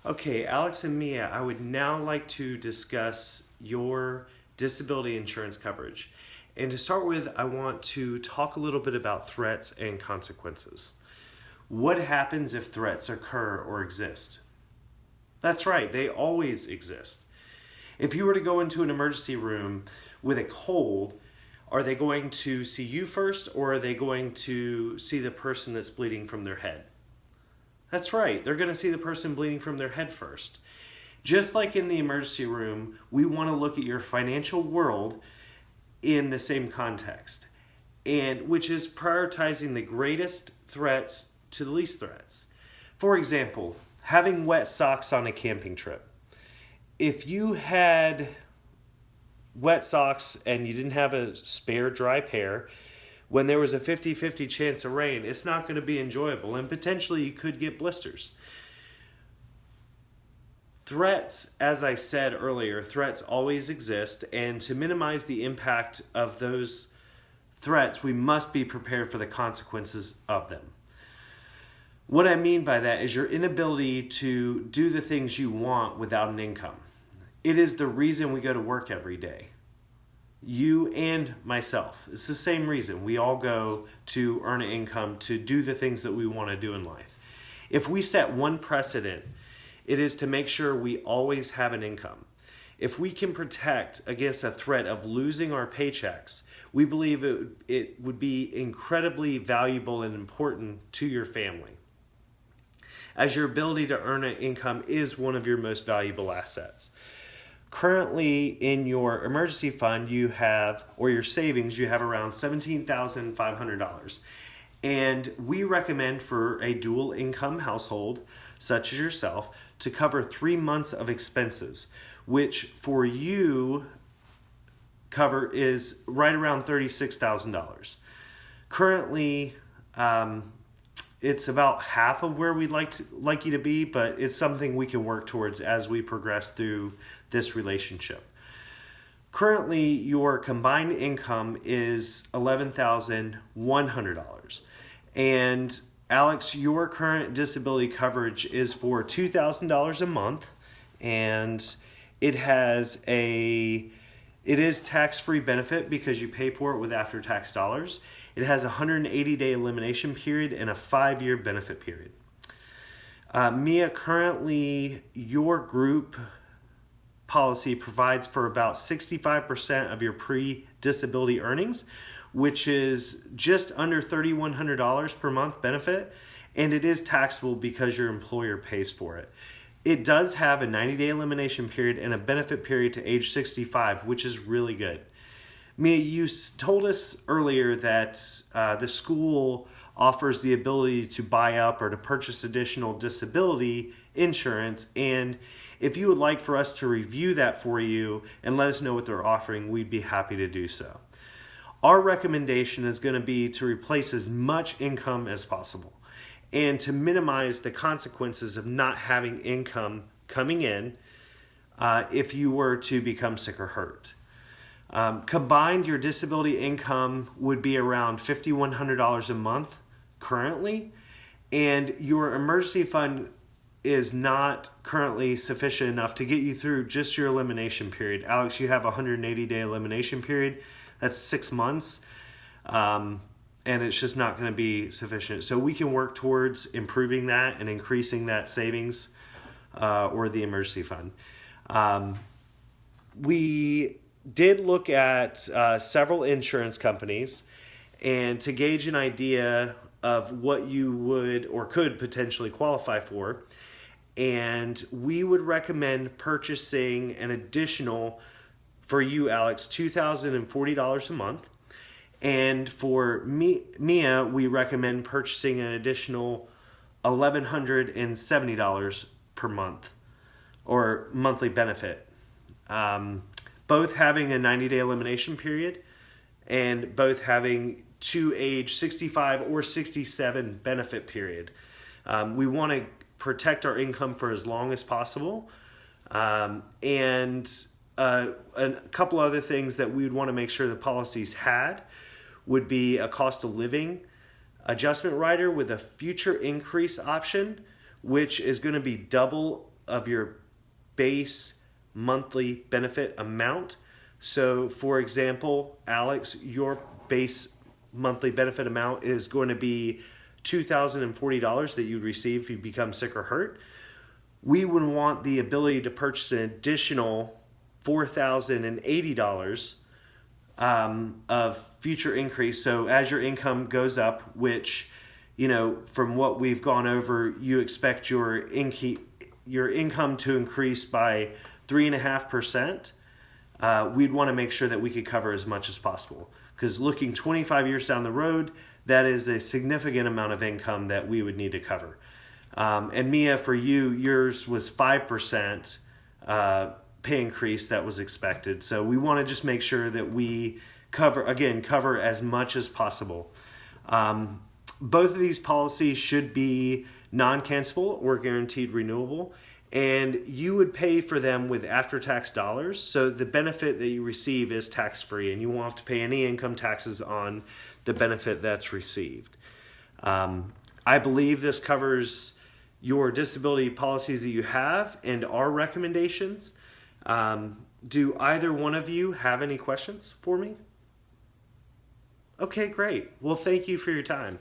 Okay, Alex and Mia, I would now like to discuss your disability insurance coverage. And to start with, I want to talk a little bit about threats and consequences. What happens if threats occur or exist? That's right, they always exist. If you were to go into an emergency room with a cold, are they going to see you first or are they going to see the person that's bleeding from their head? That's right, they're going to see the person bleeding from their head first. Just like in the emergency room, we want to look at your financial world in the same context, and which is prioritizing the greatest threats to the least threats. For example, having wet socks on a camping trip. If you had wet socks and you didn't have a spare dry pair, when there was a 50-50 chance of rain, it's not going to be enjoyable, and potentially you could get blisters. Threats, as I said earlier, threats always exist, and to minimize the impact of those threats, we must be prepared for the consequences of them. What I mean by that is your inability to do the things you want without an income. It is the reason we go to work every day. You and myself. It's the same reason. We all go to earn an income to do the things that we want to do in life. If we set one precedent, it is to make sure we always have an income. If we can protect against a threat of losing our paychecks, we believe it would be incredibly valuable and important to your family, as your ability to earn an income is one of your most valuable assets. Currently, in your emergency fund, you have, or your savings, you have around $17,500. And we recommend for a dual income household, such as yourself, to cover 3 months of expenses, which for you cover is right around $36,000. Currently, it's about half of where we'd like you to be, but it's something we can work towards as we progress through this relationship. Currently, your combined income is $11,100. And Alex, your current disability coverage is for $2,000 a month, and it is tax-free benefit because you pay for it with after-tax dollars. It has a 180-day elimination period and a 5-year benefit period. Mia, currently your group policy provides for about 65% of your pre-disability earnings, which is just under $3,100 per month benefit, and it is taxable because your employer pays for it. It does have a 90-day elimination period and a benefit period to age 65, which is really good. Mia, you told us earlier that the school offers the ability to buy up or to purchase additional disability insurance, and if you would like for us to review that for you and let us know what they're offering, we'd be happy to do so. Our recommendation is going to be to replace as much income as possible and to minimize the consequences of not having income coming in if you were to become sick or hurt. Combined, your disability income would be around $5,100 a month currently, and your emergency fund is not currently sufficient enough to get you through just your elimination period. Alex, you have a 180-day elimination period. That's 6 months, and it's just not going to be sufficient. So we can work towards improving that and increasing that savings or the emergency fund. We did look at several insurance companies and to gauge an idea of what you would or could potentially qualify for. And we would recommend purchasing an additional, for you, Alex, $2,040 a month. And for Mia, we recommend purchasing an additional $1,170 per month or monthly benefit. Both having a 90-day elimination period and both having to age 65 or 67 benefit period. We want to protect our income for as long as possible. And a couple other things that we would want to make sure the policies had would be a cost of living adjustment rider with a future increase option, which is going to be double of your base monthly benefit amount. So for example, Alex, your base monthly benefit amount is going to be $2,040 that you'd receive if you become sick or hurt. We would want the ability to purchase an additional $4,080 of future increase. So as your income goes up, which, from what we've gone over, you expect your income to increase by 3.5%. We'd want to make sure that we could cover as much as possible, because looking 25 years down the road, that is a significant amount of income that we would need to cover. And Mia, for you, yours was 5% pay increase that was expected. So we want to just make sure that we cover as much as possible. Both of these policies should be non-cancelable or guaranteed renewable, and you would pay for them with after-tax dollars. So the benefit that you receive is tax-free, and you won't have to pay any income taxes on the benefit that's received. I believe this covers your disability policies that you have and our recommendations. Do either one of you have any questions for me? Okay, great. Well, thank you for your time.